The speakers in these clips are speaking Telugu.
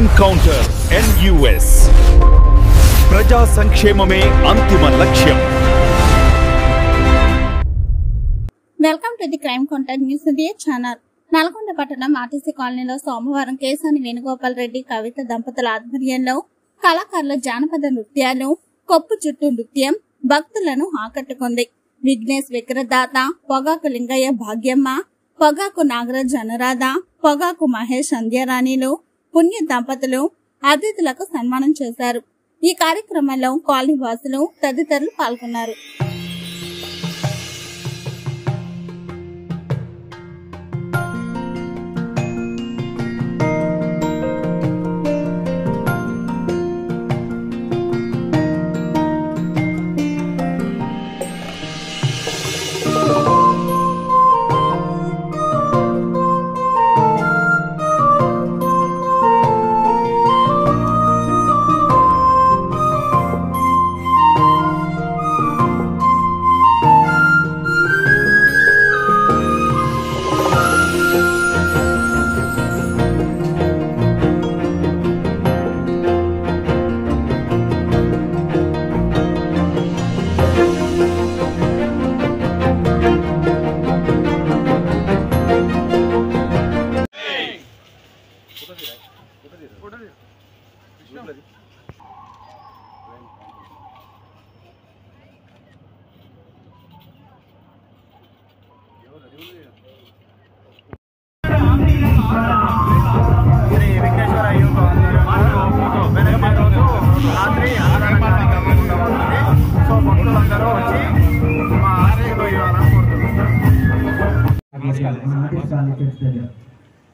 ఎన్కౌంటర్ ఎన్యూఎస్ ప్రజా సంక్షేమమే అంతిమ లక్ష్యం. Welcome to the crime counter news India channel. Nalgonda పట్టణం ఆర్టీసీ కాలనీలో సోమవారం కేసాని వేణుగోపాల్ రెడ్డి కవిత దంపతుల ఆధ్వర్యంలో కళాకారుల జానపద నృత్యాలు, కొప్పు చుట్టూ నృత్యం భక్తులను ఆకట్టుకుంది. విఘ్నేష్ విక్రదాత, పొగాకు లింగయ్య భాగ్యమ్మ, పొగాకు నాగరాజ్ అనురాధ, పొగాకు మహేష్ సంధ్యారాణిలు పుణ్య దంపతులు అతిథులకు సన్మానం చేశారు. ఈ కార్యక్రమంలో కాలనీ వాసులు తదితరులు పాల్గొన్నారు.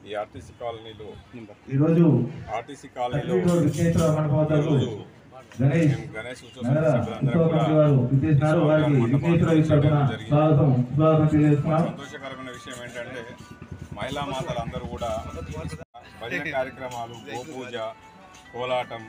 ఈ ఆర్టీసీ కాలనీలో గణేష్ సంతోషకరమైన విషయం ఏంటంటే మహిళా మాతలు అందరూ కూడా భజన కార్యక్రమాలు, గోపూజ, కోలాటం,